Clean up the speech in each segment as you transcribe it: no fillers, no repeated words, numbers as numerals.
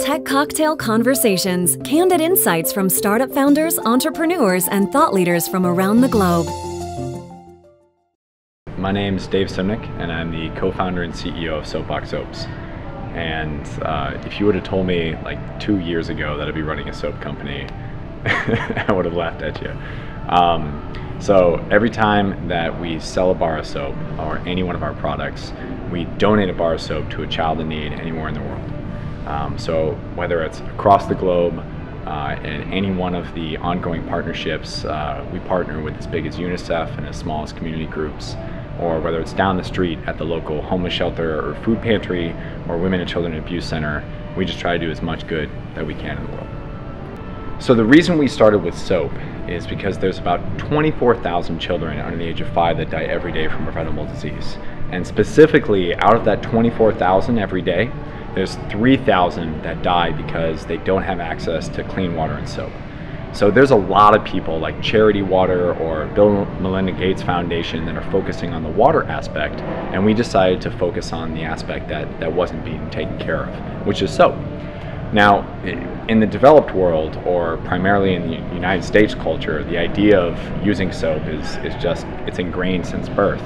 Tech Cocktail Conversations, candid insights from startup founders, entrepreneurs, and thought leaders from around the globe. My name's Dave Simnick, and I'm the co-founder and CEO of SoapBox Soaps. And if you would have told me like 2 years ago that I'd be running a soap company, I would have laughed at you. So every time that we sell a bar of soap or any one of our products, we donate a bar of soap to a child in need anywhere in the world. So whether it's across the globe, in any one of the ongoing partnerships, we partner with as big as UNICEF and as small as community groups, or whether it's down the street at the local homeless shelter or food pantry or women and children abuse center, we just try to do as much good that we can in the world. So the reason we started with soap is because there's about 24,000 children under the age of 5 that die every day from preventable disease. And specifically, out of that 24,000 every day, there's 3,000 that die because they don't have access to clean water and soap. So there's a lot of people like Charity Water or Bill and Melinda Gates Foundation that are focusing on the water aspect, and we decided to focus on the aspect that wasn't being taken care of, which is soap. Now, in the developed world, or primarily in the United States culture, the idea of using soap is just, it's ingrained since birth.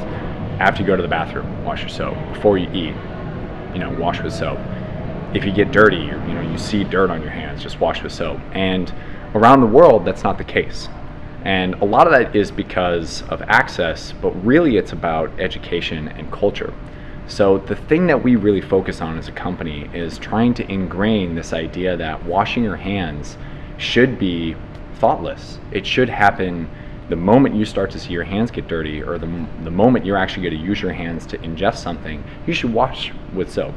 After you go to the bathroom, wash your soap. Before you eat, wash with soap. If you get dirty, you see dirt on your hands, just wash with soap. And around the world, that's not the case. And a lot of that is because of access, but really it's about education and culture. So the thing that we really focus on as a company is trying to ingrain this idea that washing your hands should be thoughtless. It should happen the moment you start to see your hands get dirty, or the moment you're actually going to use your hands to ingest something, you should wash with soap.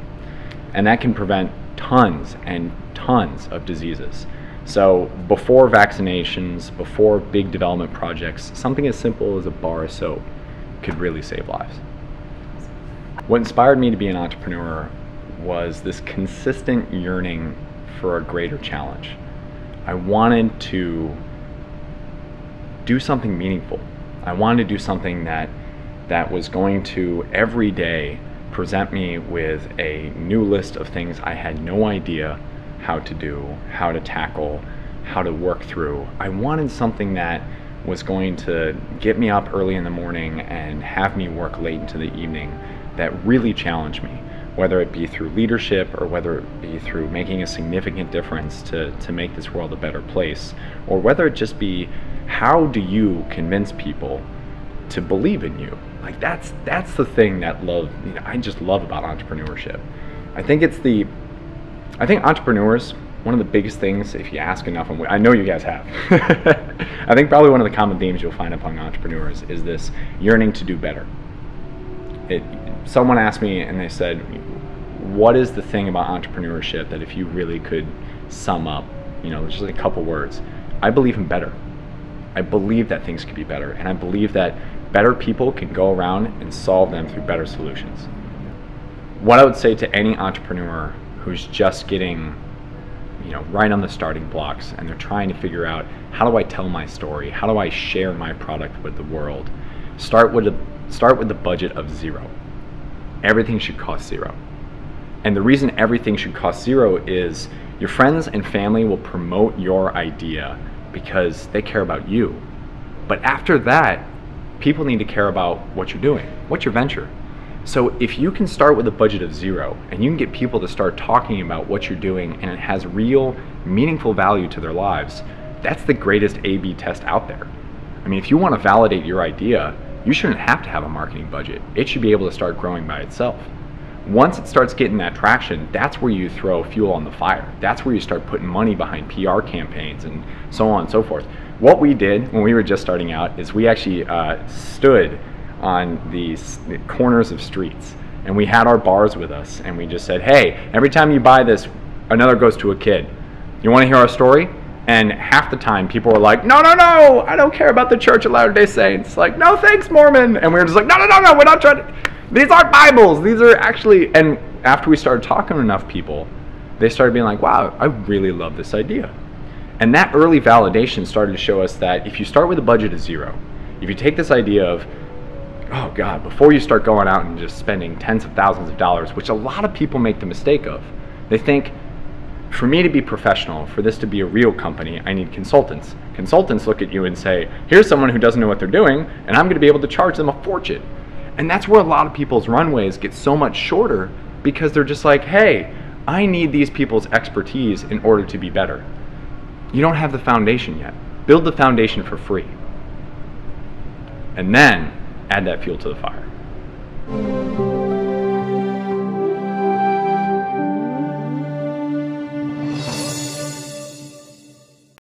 And that can prevent tons and tons of diseases. So before vaccinations, before big development projects, something as simple as a bar of soap could really save lives. What inspired me to be an entrepreneur was this consistent yearning for a greater challenge. I wanted to do something meaningful. I wanted to do something that was going to every day present me with a new list of things I had no idea how to do, how to tackle, how to work through. I wanted something that was going to get me up early in the morning and have me work late into the evening, that really challenged me, whether it be through leadership or whether it be through making a significant difference to make this world a better place, or whether it just be, how do you convince people to believe in you? Like that's the thing that I just love about entrepreneurship. I think entrepreneurs, one of the biggest things, if you ask enough, and I know you guys have, I think probably one of the common themes you'll find among entrepreneurs is this yearning to do better. Someone asked me and they said, what is the thing about entrepreneurship that if you really could sum up, just a couple words? I believe in better. I believe that things could be better, and I believe that better people can go around and solve them through better solutions. What I would say to any entrepreneur who's just getting right on the starting blocks and they're trying to figure out, how do I tell my story? How do I share my product with the world? Start with the budget of zero. Everything should cost zero. And the reason everything should cost zero is your friends and family will promote your idea because they care about you. But after that, people need to care about what you're doing. What's your venture? So if you can start with a budget of zero and you can get people to start talking about what you're doing and it has real, meaningful value to their lives, that's the greatest A/B test out there. I mean, if you want to validate your idea, you shouldn't have to have a marketing budget. It should be able to start growing by itself. Once it starts getting that traction, that's where you throw fuel on the fire. That's where you start putting money behind PR campaigns and so on and so forth. What we did when we were just starting out is we actually stood on the corners of streets, and we had our bars with us, and we just said, hey, every time you buy this, another goes to a kid. You want to hear our story? And half the time people were like, no, I don't care about the Church of Latter-day Saints. Like, no thanks, Mormon. And we were just like, no, we're not trying to, these aren't Bibles. These are actually, and after we started talking to enough people, they started being like, wow, I really love this idea. And that early validation started to show us that if you start with a budget of zero, if you take this idea of, oh God, before you start going out and just spending tens of thousands of dollars, which a lot of people make the mistake of, they think, For me to be professional, for this to be a real company, I need consultants. Consultants look at you and say, here's someone who doesn't know what they're doing, and I'm going to be able to charge them a fortune. And that's where a lot of people's runways get so much shorter, because they're just like, hey, I need these people's expertise in order to be better. You don't have the foundation yet. Build the foundation for free. And then add that fuel to the fire.